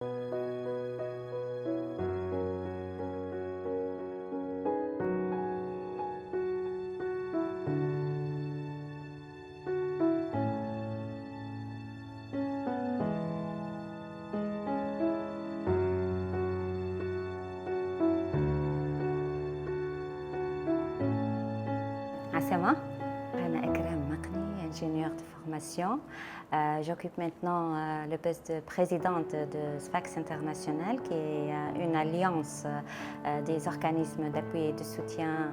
Asama, Anna Ekrem Makni, ingénieure de formation. J'occupe maintenant le poste de présidente de Sfax International, qui est une alliance des organismes d'appui et de soutien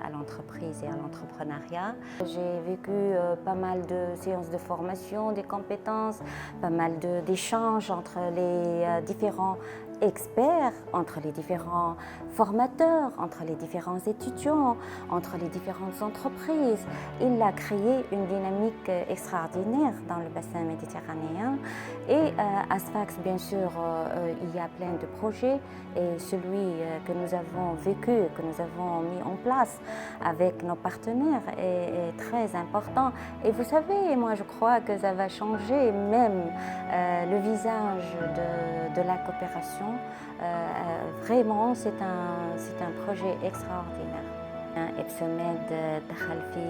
à l'entreprise et à l'entrepreneuriat. J'ai vécu pas mal de séances de formation, des compétences, pas mal d'échanges entre les différents experts, entre les différents formateurs, entre les différents étudiants, entre les différentes entreprises. Il a créé une dynamique extraordinaire dans le bassin méditerranéen. Et à Sfax, bien sûr, il y a plein de projets, et celui que nous avons vécu, que nous avons mis en place avec nos partenaires est très important. Et vous savez, moi je crois que ça va changer même le visage de la coopération. Vraiment, c'est un projet extraordinaire. إبسوميد دخل في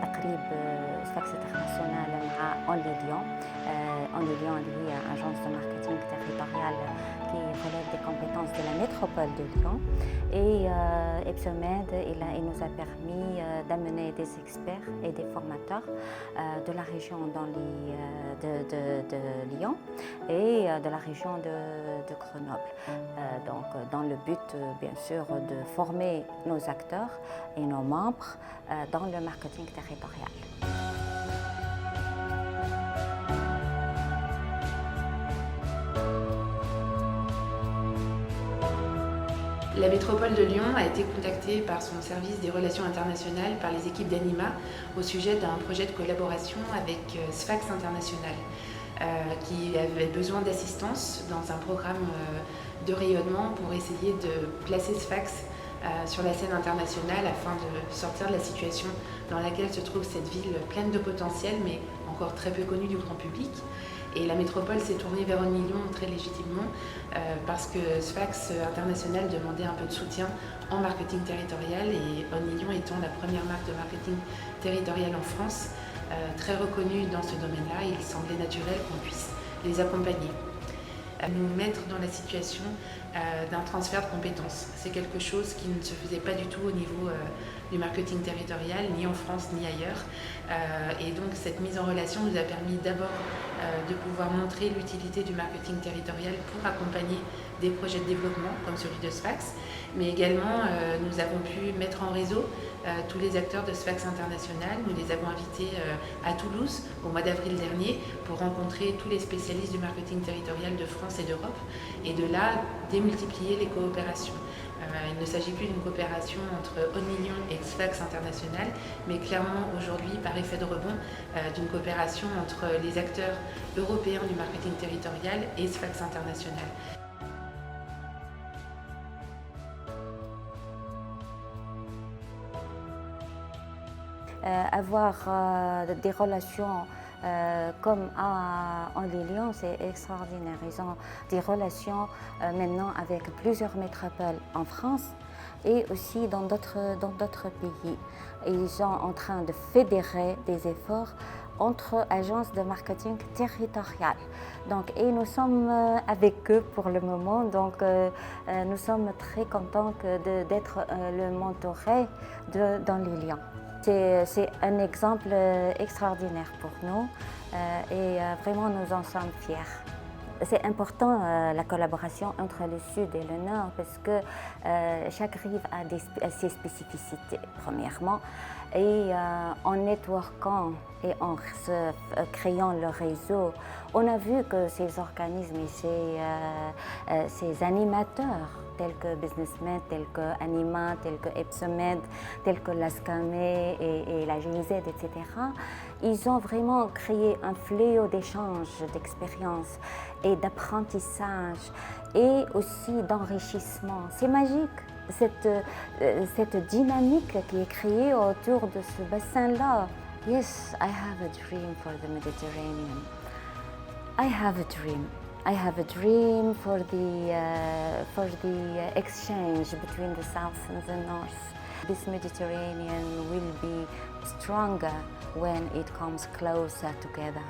تقريب سفاكس انترناسيونال مع اونلي ليون. اونلي ليون اللي هي agence de marketing territorial qui relève des compétences de la métropole de Lyon. Et Ipsomed, il nous a permis d'amener des experts et des formateurs de la région de Lyon et de la région de Grenoble. Donc, dans le but, bien sûr, de former nos acteurs et nos membres dans le marketing territorial. La métropole de Lyon a été contactée par son service des relations internationales, par les équipes d'Anima, au sujet d'un projet de collaboration avec Sfax International, qui avait besoin d'assistance dans un programme de rayonnement pour essayer de placer Sfax sur la scène internationale afin de sortir de la situation dans laquelle se trouve cette ville pleine de potentiel mais encore très peu connue du grand public. Et la métropole s'est tournée vers Only Lyon très légitimement parce que Sfax International demandait un peu de soutien en marketing territorial, et Only Lyon étant la première marque de marketing territorial en France, très reconnue dans ce domaine-là, il semblait naturel qu'on puisse les accompagner. Nous mettre dans la situation d'un transfert de compétences. C'est quelque chose qui ne se faisait pas du tout au niveau du marketing territorial, ni en France ni ailleurs. Et donc cette mise en relation nous a permis d'abord de pouvoir montrer l'utilité du marketing territorial pour accompagner des projets de développement comme celui de Sfax, mais également nous avons pu mettre en réseau tous les acteurs de Sfax International. Nous les avons invités à Toulouse au mois d'avril dernier pour rencontrer tous les spécialistes du marketing territorial de France et d'Europe, et de là démultiplier les coopérations. Il ne s'agit plus d'une coopération entre Only Lyon et Sfax International, mais clairement aujourd'hui, par effet de rebond, d'une coopération entre les acteurs européens du marketing territorial et Sfax International. Avoir des relations comme à Only Lyon, c'est extraordinaire. Ils ont des relations maintenant avec plusieurs métropoles en France et aussi dans d'autres pays. Et ils sont en train de fédérer des efforts entre agences de marketing territoriales. Donc, et nous sommes avec eux pour le moment, donc nous sommes très contents d'être le mentoré d'Only Lyon. C'est un exemple extraordinaire pour nous et vraiment nous en sommes fiers. C'est important la collaboration entre le Sud et le Nord parce que chaque rive a ses spécificités, premièrement. Et en networkant et en créant le réseau, on a vu que ces organismes et ces animateurs tels que Businessmed, tels que Anima, tels que Ipsomed, tels que l'ASCAME et la GIZ, etc., ils ont vraiment créé un fléau d'échange, d'expérience et d'apprentissage et aussi d'enrichissement. C'est magique, cette dynamique qui est créée autour de ce bassin-là. Yes, I have a dream for the Mediterranean. I have a dream. I have a dream for the exchange between the South and the North. This Mediterranean will be stronger when it comes closer together.